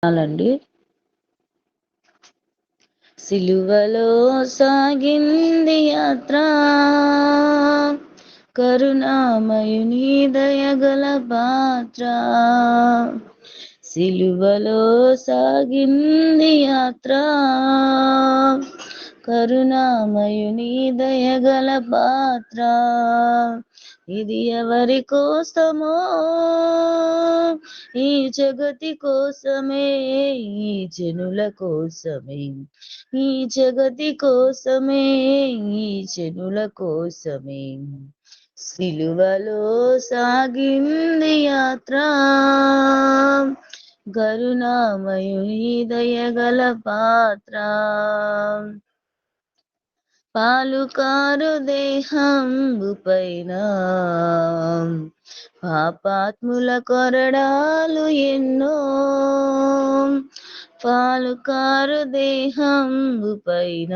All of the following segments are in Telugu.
అండి. సిలువలో సాగింది యాత్ర, కరుణామయుని దయగల పాత్ర. సిలువలో సాగింది యాత్ర, కరుణామయుని దయగల పాత్ర. ఇది ఎవరి కోసమో, ఈ జగతి కోసమే, ఈ జనుల కోసమే, ఈ జగతి కోసమే, ఈ జనుల కోసమే. సిలువలో సాగింది యాత్ర, కరుణామయుని దయగల పాత్ర. పాలుకారు దేహంబు పైన పాపాత్ముల కొరడాలు ఎన్నో, పాలుకారు దేహంబు పైన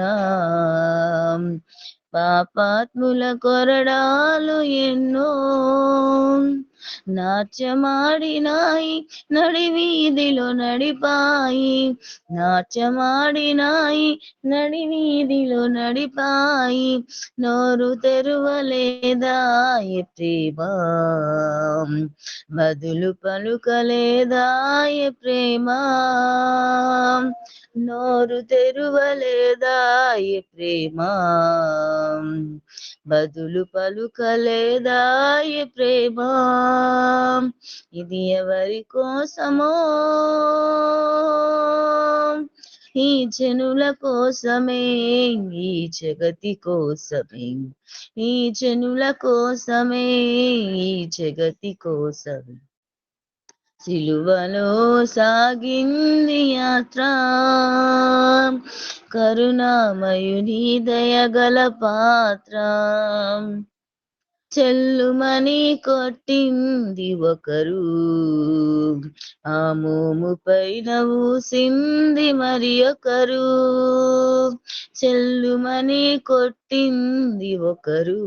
పాపాత్ముల కొరడాలు ఎన్నో. నాట్యమాడినాయి నడివీధిలో నడిపాయి, నాట్యమాడినాయి నడివీధిలో నడిపాయి. నోరు తెరువలేదాయ ప్రేమ, బదులు పలుకలేదాయ ప్రేమ. నోరు తెరువలేదాయ ప్రేమ, బదులు పలుకలేదాయ ప్రేమ. ఇది ఎవరి కోసమో, ఈ జనుల కోసమే, ఈ జగతి కోసమే, ఈ జనుల కోసమే, ఈ జగతి కోసమే. సిలువలో సాగింది యాత్ర, కరుణామయుని దయగల పాత్ర. చెల్లుమని కొట్టింది ఒకరు, ఆ మోము పైన ఊసింది మరి ఒకరు. చెల్లుమని కొట్టింది ఒకరు,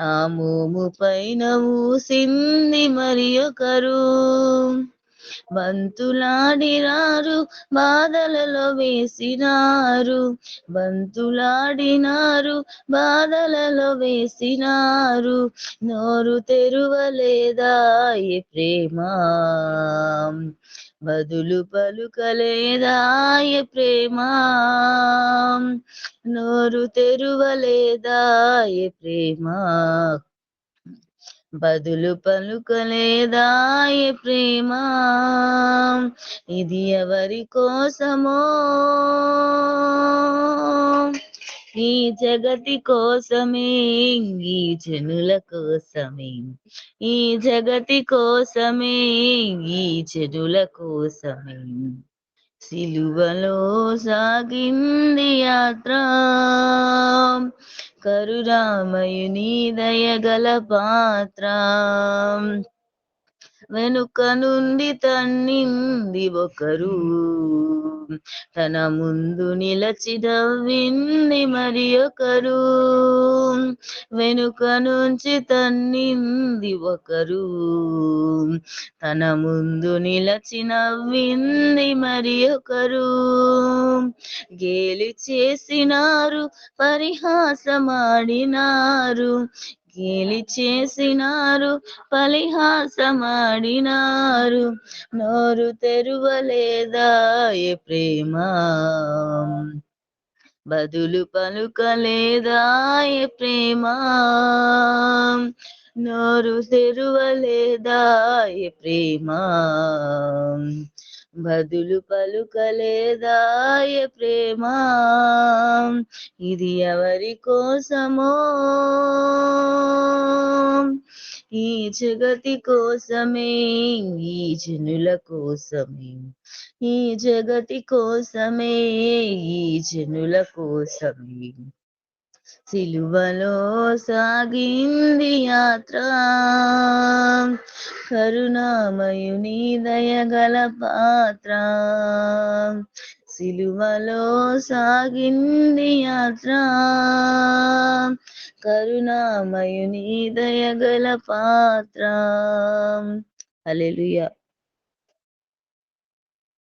ఆ మోము పైన ఊసింది మరి ఒకరు. బంతులాడినారు, బాధలలో వేసినారు, బంతులాడినారు, బాధలలో వేసినారు. నోరు తెరువలేదాయ ప్రేమ, బదులు పలుకలేదాయ ప్రేమ. నోరు తెరువలేదాయ ప్రేమ, బదులు పలుకలేదాయ ప్రేమ. ఇది ఎవరి కోసమో, ఈ జగతి కోసమే, ఈ జనుల కోసమే, ఈ జగతి కోసమే, ఈ జనుల కోసమే. సిలువలో సాగింది యాత్ర, కరుణామయుని దయగల పాత్ర. వెనుక నుండి తన్నింది ఒకరు, తన ముందు నిలచి నవ్వింది మరి ఒకరు. వెనుక నుంచి తన్నింది ఒకరు, తన ముందు నిలచి నవ్వింది మరి ఒకరు. గేలి చేసినారు, పరిహాసమాడినారు, గేలి చేసినారు, పరిహాసమాడినారు. నోరు తెరువలేదాయ ప్రేమ, బదులు పలుకలేదాయ ప్రేమ. నోరు తెరువలేదాయ ప్రేమ, బదులు పలుకలేదాయ ప్రేమ. ఇది ఎవరి కోసమో, ఈ జగతి కోసమే, ఈ జనుల కోసమే, ఈ జగతి కోసమే, ఈ జనుల కోసమే. సిలువలో సాగింది యాత్ర, కరుణామయుని దయగల పాత్ర. సిలువలో సాగింది యాత్ర, కరుణామయుని దయగల పాత్ర. హల్లెలూయా.